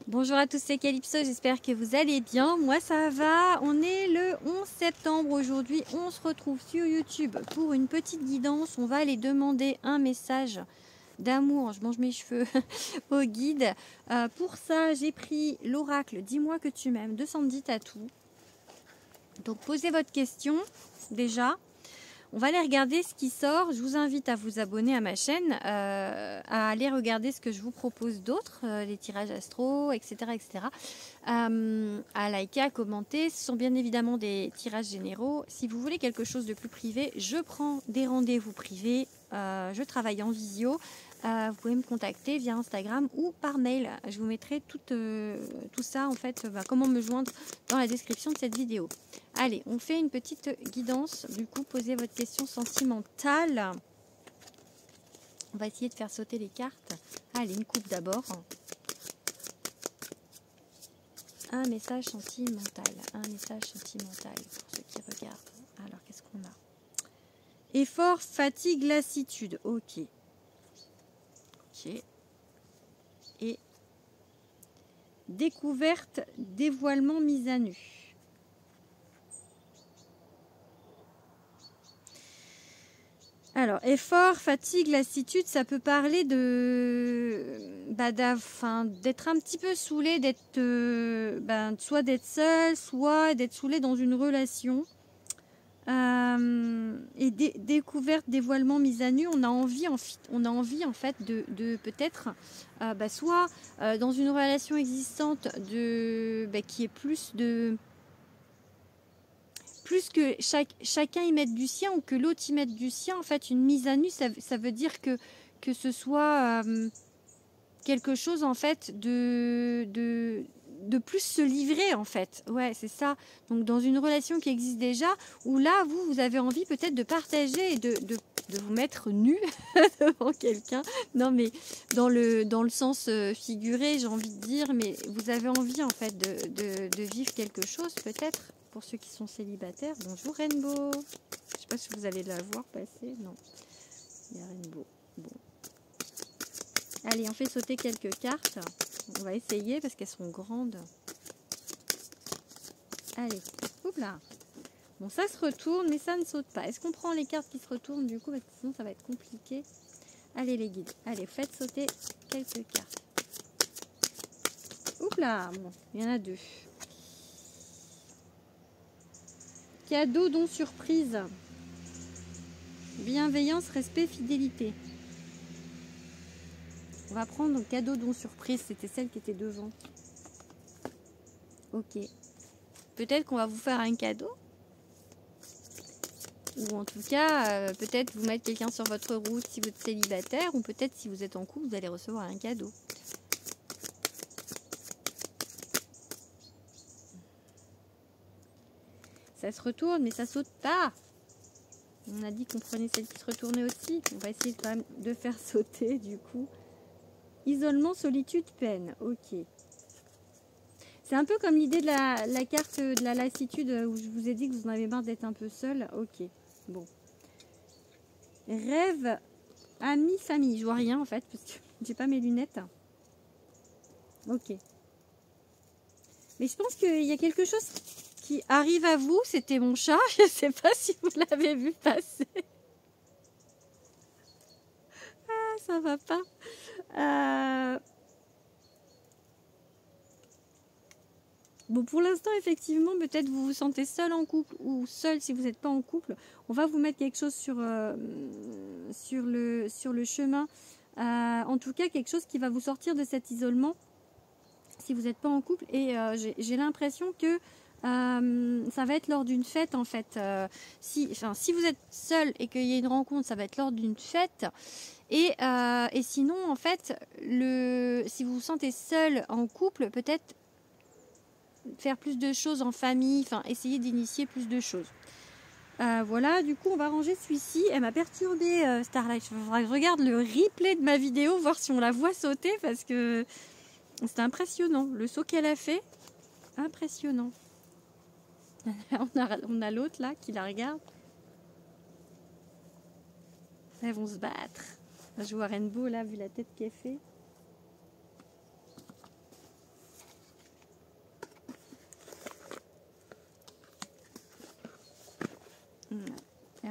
Bonjour à tous, c'est Calypso, j'espère que vous allez bien. Moi ça va, on est le 11 septembre aujourd'hui, on se retrouve sur YouTube pour une petite guidance. On va aller demander un message d'amour, je mange mes cheveux, au guide. Pour ça, j'ai pris l'oracle Dis-moi que tu m'aimes de Sandy Tattoo. Donc posez votre question déjà. On va aller regarder ce qui sort. Je vous invite à vous abonner à ma chaîne, à aller regarder ce que je vous propose d'autres, les tirages astro, etc. etc. À liker, à commenter. Ce sont bien évidemment des tirages généraux. Si vous voulez quelque chose de plus privé, je prends des rendez-vous privés. Je travaille en visio. Vous pouvez me contacter via Instagram ou par mail. Je vous mettrai tout ça, en fait, comment me joindre dans la description de cette vidéo. Allez, on fait une petite guidance. Du coup, posez votre question sentimentale. On va essayer de faire sauter les cartes. Allez, une coupe d'abord. Un message sentimental. Un message sentimental pour ceux qui regardent. Alors, qu'est-ce qu'on a? Effort, fatigue, lassitude. Ok. Ok. Et découverte, dévoilement, mise à nu. Alors, effort, fatigue, lassitude, ça peut parler de d'être un petit peu saoulé, d'être soit d'être seul, soit d'être saoulé dans une relation. Et découverte, dévoilement, mise à nu, on a envie en fait de peut-être soit dans une relation existante qui est plus que chacun y mette du sien ou que l'autre y mette du sien. En fait, une mise à nu, ça veut dire que ce soit quelque chose en fait de plus se livrer en fait. Ouais, c'est ça. Donc dans une relation qui existe déjà, où là, vous avez envie peut-être de partager et de vous mettre nu devant quelqu'un. Non, mais dans le sens figuré, j'ai envie de dire, mais vous avez envie en fait de vivre quelque chose peut-être. Pour ceux qui sont célibataires, bonjour Rainbow. Je sais pas si vous allez la voir passer. Non, il y a Rainbow. Bon. Allez, on fait sauter quelques cartes. On va essayer parce qu'elles sont grandes. Allez, hop là. Bon, ça se retourne, mais ça ne saute pas. Est-ce qu'on prend les cartes qui se retournent du coup? Parce que sinon, ça va être compliqué. Allez, les guides. Allez, faites sauter quelques cartes. Oups là. Bon, il y en a deux. Cadeau, don, surprise. Bienveillance, respect, fidélité. On va prendre le cadeau, don, surprise. C'était celle qui était devant. Ok. Peut-être qu'on va vous faire un cadeau. Ou en tout cas, peut-être vous mettre quelqu'un sur votre route si vous êtes célibataire. Ou peut-être si vous êtes en couple, vous allez recevoir un cadeau. Ça se retourne, mais ça saute pas. On a dit qu'on prenait celle qui se retournait aussi. On va essayer quand même de faire sauter du coup. Isolement, solitude, peine. Ok. C'est un peu comme l'idée de la carte de la lassitude où je vous ai dit que vous en avez marre d'être un peu seul. Ok. Bon. Rêve, amis, famille. Je vois rien en fait parce que j'ai pas mes lunettes. Ok. Mais je pense qu'il y a quelque chose qui arrive à vous. C'était mon chat. Je ne sais pas si vous l'avez vu passer. Ah, ça va pas. Bon, pour l'instant, effectivement, peut-être vous vous sentez seul en couple ou seul si vous n'êtes pas en couple. On va vous mettre quelque chose sur le chemin. En tout cas, quelque chose qui va vous sortir de cet isolement si vous n'êtes pas en couple. Et j'ai l'impression que ça va être lors d'une fête en fait. Si vous êtes seul et qu'il y a une rencontre, ça va être lors d'une fête. Et sinon, en fait, si vous vous sentez seul en couple, peut-être faire plus de choses en famille, enfin essayer d'initier plus de choses. Voilà, du coup on va ranger celui-ci. Elle m'a perturbé Starlight. Il faudra que je regarde le replay de ma vidéo, voir si on la voit sauter parce que c'est impressionnant. Le saut qu'elle a fait, impressionnant. on a l'autre là qui la regarde. Elles vont se battre. Je vois Rainbow là, vu la tête qu'elle fait.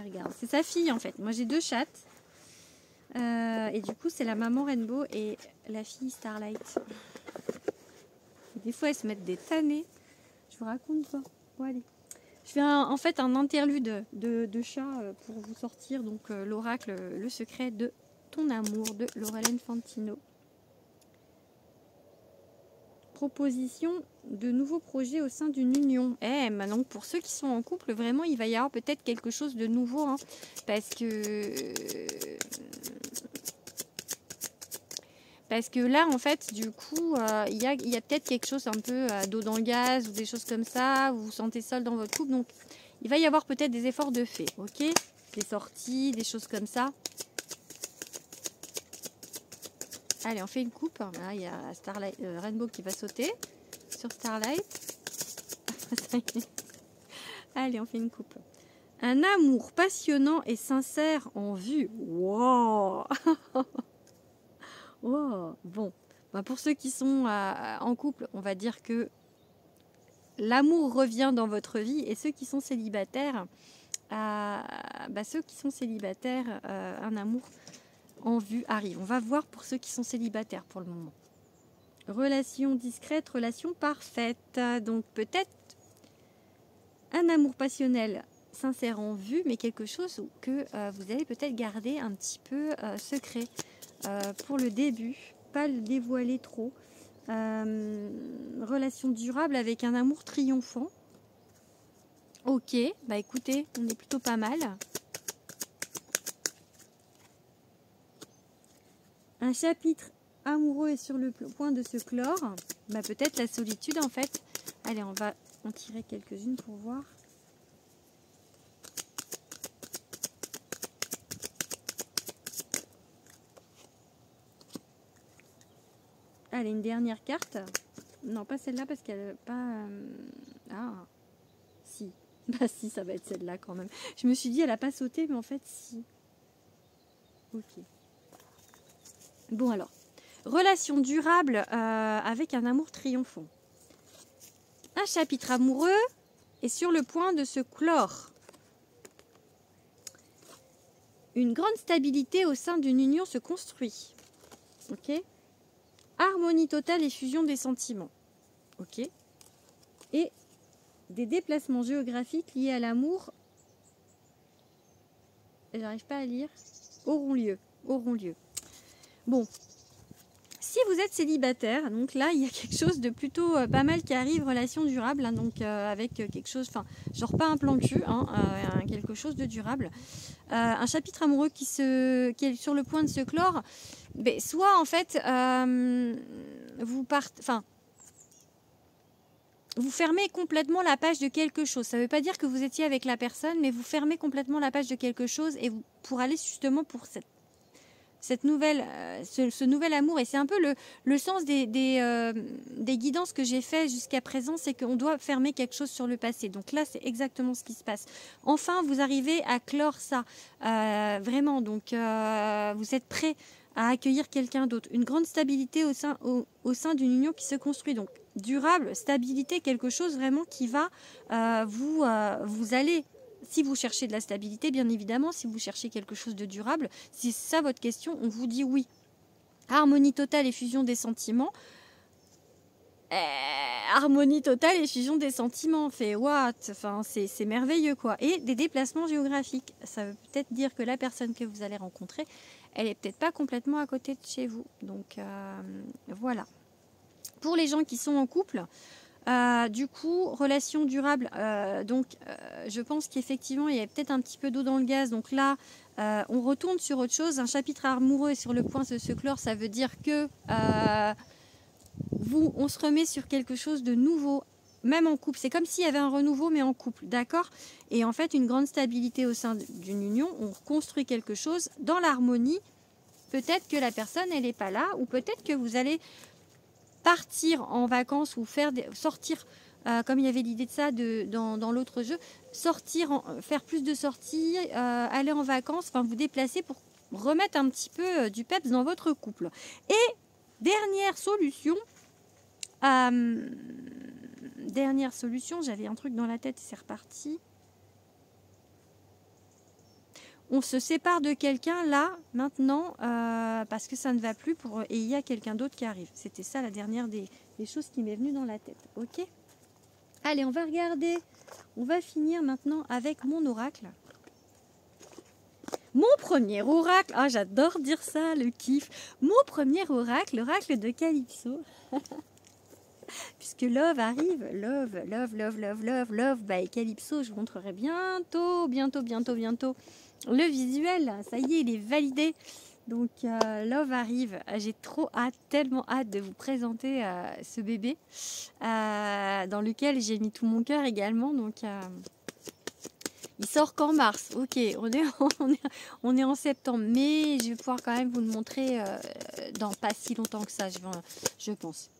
Elle regarde. C'est sa fille en fait. Moi j'ai 2 chattes. Et du coup c'est la maman Rainbow et la fille Starlight. Et des fois elles se mettent des tannées. Je vous raconte pas. Bon allez. Je fais en fait un interlude de chat pour vous sortir donc l'oracle, le secret de ton amour de Laurelène Fantino. Proposition de nouveaux projets au sein d'une union. Donc pour ceux qui sont en couple, vraiment il va y avoir peut-être quelque chose de nouveau, hein, parce que là en fait du coup il y a peut-être quelque chose un peu d'eau dans le gaz ou des choses comme ça, vous vous sentez seul dans votre couple, donc il va y avoir peut-être des efforts de fait, ok, des sorties, des choses comme ça. Allez, on fait une coupe. Là, il y a Starlight, Rainbow qui va sauter sur Starlight. Allez, on fait une coupe. Un amour passionnant et sincère en vue. Wow. Wow. Bon, pour ceux qui sont en couple, on va dire que l'amour revient dans votre vie. Et ceux qui sont célibataires, un amour en vue arrive. On va voir pour ceux qui sont célibataires pour le moment. Relation discrète, relation parfaite. Donc peut-être un amour passionnel sincère en vue, mais quelque chose que vous allez peut-être garder un petit peu secret pour le début, pas le dévoiler trop. Relation durable avec un amour triomphant. Ok, bah écoutez, on est plutôt pas mal. Un chapitre amoureux est sur le point de se clore. Bah peut-être la solitude en fait. Allez, on va en tirer quelques-unes pour voir. Allez, une dernière carte. Non, pas celle-là parce qu'elle n'a pas... Ah, si. Bah si, ça va être celle-là quand même. Je me suis dit, elle n'a pas sauté, mais en fait, si. Ok. Bon alors. Relation durable avec un amour triomphant. Un chapitre amoureux est sur le point de se clore. Une grande stabilité au sein d'une union se construit. Ok. Harmonie totale et fusion des sentiments. Ok. Et des déplacements géographiques liés à l'amour, j'arrive pas à lire, auront lieu. Bon. Si vous êtes célibataire, donc là, il y a quelque chose de plutôt pas mal qui arrive, relation durable, hein, donc avec quelque chose, enfin, genre pas un plan cul, hein, quelque chose de durable. Un chapitre amoureux qui est sur le point de se clore, mais soit en fait, vous fermez complètement la page de quelque chose. Ça ne veut pas dire que vous étiez avec la personne, mais vous fermez complètement la page de quelque chose et pour aller justement pour cette nouvelle, ce nouvel amour. Et c'est un peu le sens des guidances que j'ai fait jusqu'à présent, c'est qu'on doit fermer quelque chose sur le passé. Donc là, c'est exactement ce qui se passe. Enfin, vous arrivez à clore ça, vraiment. Donc, vous êtes prêt à accueillir quelqu'un d'autre. Une grande stabilité au sein d'une union qui se construit. Donc, durable, stabilité, quelque chose vraiment qui va vous aller... Si vous cherchez de la stabilité, bien évidemment, si vous cherchez quelque chose de durable, si c'est ça votre question, on vous dit oui. Harmonie totale et fusion des sentiments. Harmonie totale et fusion des sentiments. Fait what? Enfin, c'est merveilleux quoi. Et des déplacements géographiques. Ça veut peut-être dire que la personne que vous allez rencontrer, elle est peut-être pas complètement à côté de chez vous. Donc voilà. Pour les gens qui sont en couple, du coup, relation durable, je pense qu'effectivement il y a peut-être un petit peu d'eau dans le gaz, donc là on retourne sur autre chose. Un chapitre amoureux est sur le point de se clore, ça veut dire que on se remet sur quelque chose de nouveau, même en couple. C'est comme s'il y avait un renouveau mais en couple, d'accord? Et en fait une grande stabilité au sein d'une union, on construit quelque chose dans l'harmonie. Peut-être que la personne elle n'est pas là, ou peut-être que vous allez partir en vacances ou sortir, comme il y avait l'idée de ça dans l'autre jeu, faire plus de sorties, aller en vacances, enfin vous déplacer pour remettre un petit peu du peps dans votre couple. Et dernière solution, j'avais un truc dans la tête et c'est reparti. on se sépare de quelqu'un là, maintenant, parce que ça ne va plus et il y a quelqu'un d'autre qui arrive. C'était ça la dernière des choses qui m'est venue dans la tête. Ok? Allez, on va regarder. On va finir maintenant avec mon oracle. Mon premier oracle. Ah, j'adore dire ça, le kiff. Mon premier oracle, l'oracle de Calypso. Puisque Love arrive. Love by Calypso. Je vous montrerai bientôt le visuel. Ça y est, il est validé. Donc, Love arrive. J'ai trop hâte, tellement hâte de vous présenter ce bébé dans lequel j'ai mis tout mon cœur également. Donc, il sort qu'en mars. Ok, on est en septembre. Mais je vais pouvoir quand même vous le montrer dans pas si longtemps que ça, je pense.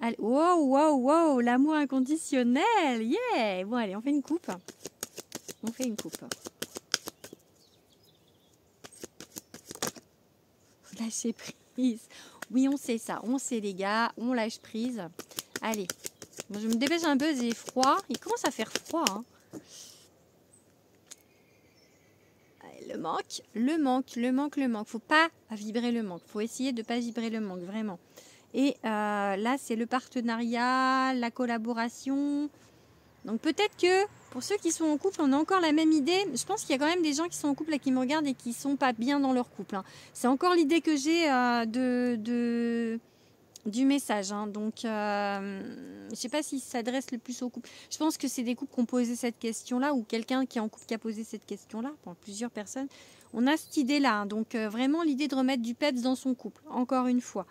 Allez, wow, l'amour inconditionnel. Yeah. Bon, allez, on fait une coupe. Lâcher prise. Oui, on sait ça. On sait, les gars. On lâche prise. Allez. Bon, je me dépêche un peu. J'ai froid. Il commence à faire froid. Hein. Allez, le manque. Faut pas vibrer le manque. Faut essayer de pas vibrer le manque, vraiment. Et là, c'est le partenariat, la collaboration. Donc peut-être que pour ceux qui sont en couple, on a encore la même idée. Je pense qu'il y a quand même des gens qui sont en couple et qui me regardent et qui ne sont pas bien dans leur couple. Hein. C'est encore l'idée que j'ai du message. Hein. Donc je ne sais pas si ça s'adresse le plus aux couples. Je pense que c'est des couples qui ont posé cette question-là ou quelqu'un qui est en couple qui a posé cette question-là. Pour plusieurs personnes. On a cette idée-là. Hein. Donc vraiment l'idée de remettre du peps dans son couple. Encore une fois.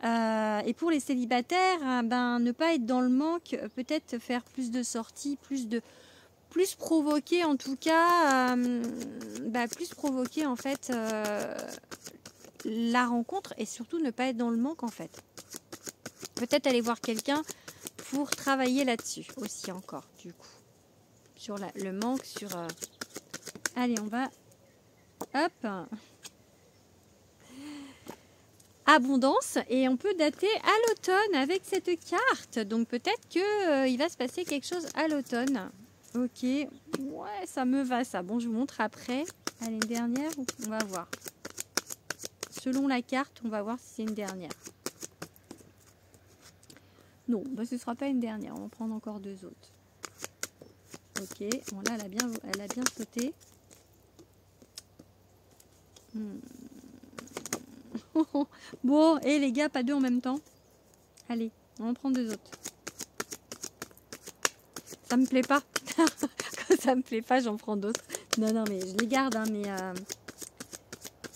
Et pour les célibataires, ne pas être dans le manque, peut-être faire plus de sorties, plus provoquer en tout cas, plus provoquer en fait la rencontre et surtout ne pas être dans le manque en fait. Peut-être aller voir quelqu'un pour travailler là-dessus aussi encore du coup. Sur le manque, Allez, on va... Hop, abondance et on peut dater à l'automne avec cette carte. Donc peut-être que il va se passer quelque chose à l'automne. Ok, ouais, ça me va ça. Bon, je vous montre après. Allez, une dernière, on va voir. Selon la carte, on va voir si c'est une dernière. Non, ce ne sera pas une dernière. On va en prendre encore deux autres. Ok, bon là, elle a bien sauté. Bon, et les gars, pas deux en même temps. Allez, on en prend deux autres. Ça me plaît pas. Quand ça me plaît pas, j'en prends d'autres. Non, mais je les garde, hein, mais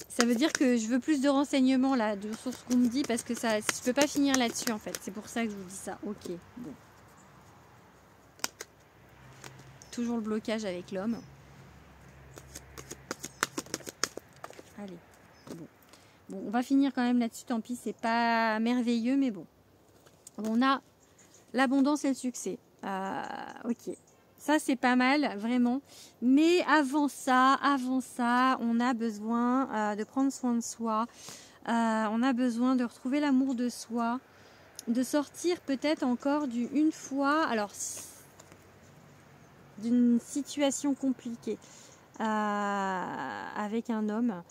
ça veut dire que je veux plus de renseignements là, sur ce qu'on me dit, parce que ça, je peux pas finir là-dessus en fait. C'est pour ça que je vous dis ça. Ok, bon. Toujours le blocage avec l'homme. Allez, bon, on va finir quand même là-dessus. Tant pis, c'est pas merveilleux, mais bon. On a l'abondance et le succès. Ok. Ça, c'est pas mal, vraiment. Mais avant ça, on a besoin de prendre soin de soi. On a besoin de retrouver l'amour de soi. De sortir peut-être encore une fois, alors, d'une situation compliquée avec un homme.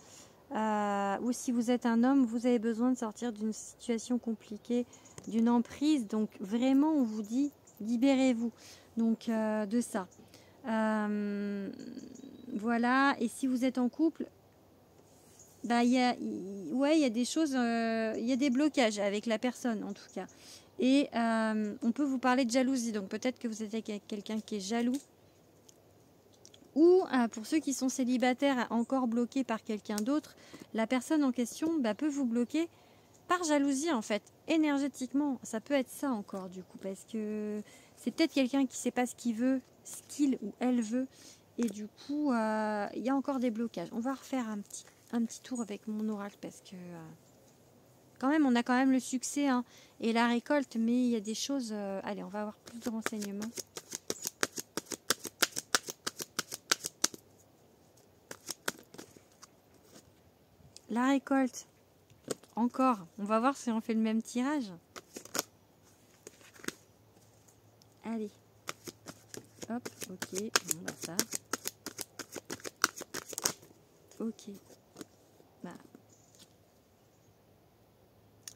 Ou si vous êtes un homme, vous avez besoin de sortir d'une situation compliquée, d'une emprise. Donc, vraiment, on vous dit, libérez-vous. Donc de ça. Voilà. Et si vous êtes en couple, il y a des choses, il y a des blocages avec la personne en tout cas. Et on peut vous parler de jalousie. Donc peut-être que vous êtes avec quelqu'un qui est jaloux. Ou pour ceux qui sont célibataires encore bloqués par quelqu'un d'autre, la personne en question peut vous bloquer par jalousie en fait, énergétiquement. Ça peut être ça encore du coup, parce que c'est peut-être quelqu'un qui ne sait pas ce qu'il veut, ce qu'il ou elle veut. Et du coup, il y a encore des blocages. On va refaire un petit tour avec mon oracle parce que quand même, on a quand même le succès hein, et la récolte. Mais il y a des choses... allez, on va avoir plus de renseignements. La récolte. Encore. On va voir si on fait le même tirage. Allez. Hop, ok. Bon, ça. Ok. Bah.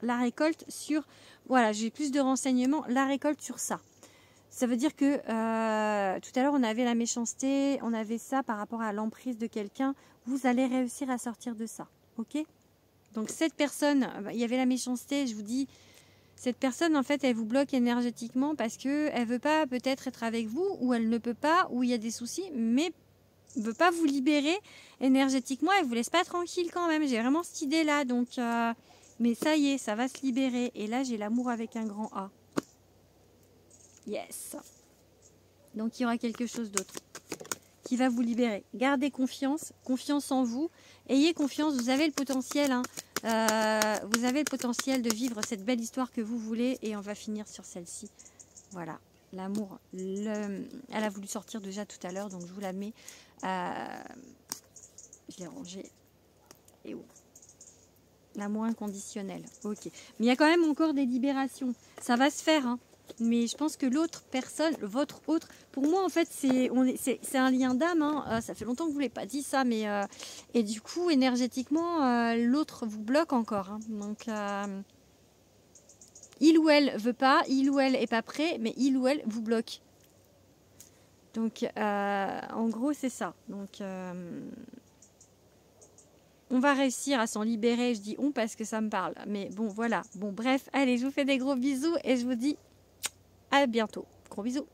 La récolte sur... Voilà, j'ai plus de renseignements. La récolte sur ça. Ça veut dire que tout à l'heure, on avait la méchanceté, on avait ça par rapport à l'emprise de quelqu'un. Vous allez réussir à sortir de ça. Ok? Donc cette personne, il y avait la méchanceté, je vous dis, cette personne, en fait, elle vous bloque énergétiquement parce qu'elle ne veut pas peut-être être avec vous, ou elle ne peut pas, ou il y a des soucis, mais ne veut pas vous libérer énergétiquement, elle ne vous laisse pas tranquille quand même. J'ai vraiment cette idée-là, donc... mais ça y est, ça va se libérer. Et là, j'ai l'amour avec un grand A. Yes. Donc, il y aura quelque chose d'autre qui va vous libérer. Gardez confiance, confiance en vous. Ayez confiance, vous avez le potentiel. Hein. Vous avez le potentiel de vivre cette belle histoire que vous voulez. Et on va finir sur celle-ci. Voilà, l'amour. Elle a voulu sortir déjà tout à l'heure, donc je vous la mets. Je l'ai rangée. Et où? L'amour inconditionnel. Ok. Mais il y a quand même encore des libérations. Ça va se faire, hein. Mais je pense que l'autre personne, votre autre, pour moi en fait c'est un lien d'âme. Hein. Ça fait longtemps que vous ne l'avez pas dit ça, mais et du coup énergétiquement l'autre vous bloque encore. Hein. Donc il ou elle veut pas, il ou elle est pas prêt, mais il ou elle vous bloque. Donc en gros c'est ça. Donc on va réussir à s'en libérer. Je dis on parce que ça me parle. Mais bon voilà. Bon bref, allez je vous fais des gros bisous et je vous dis à bientôt. Gros bisous.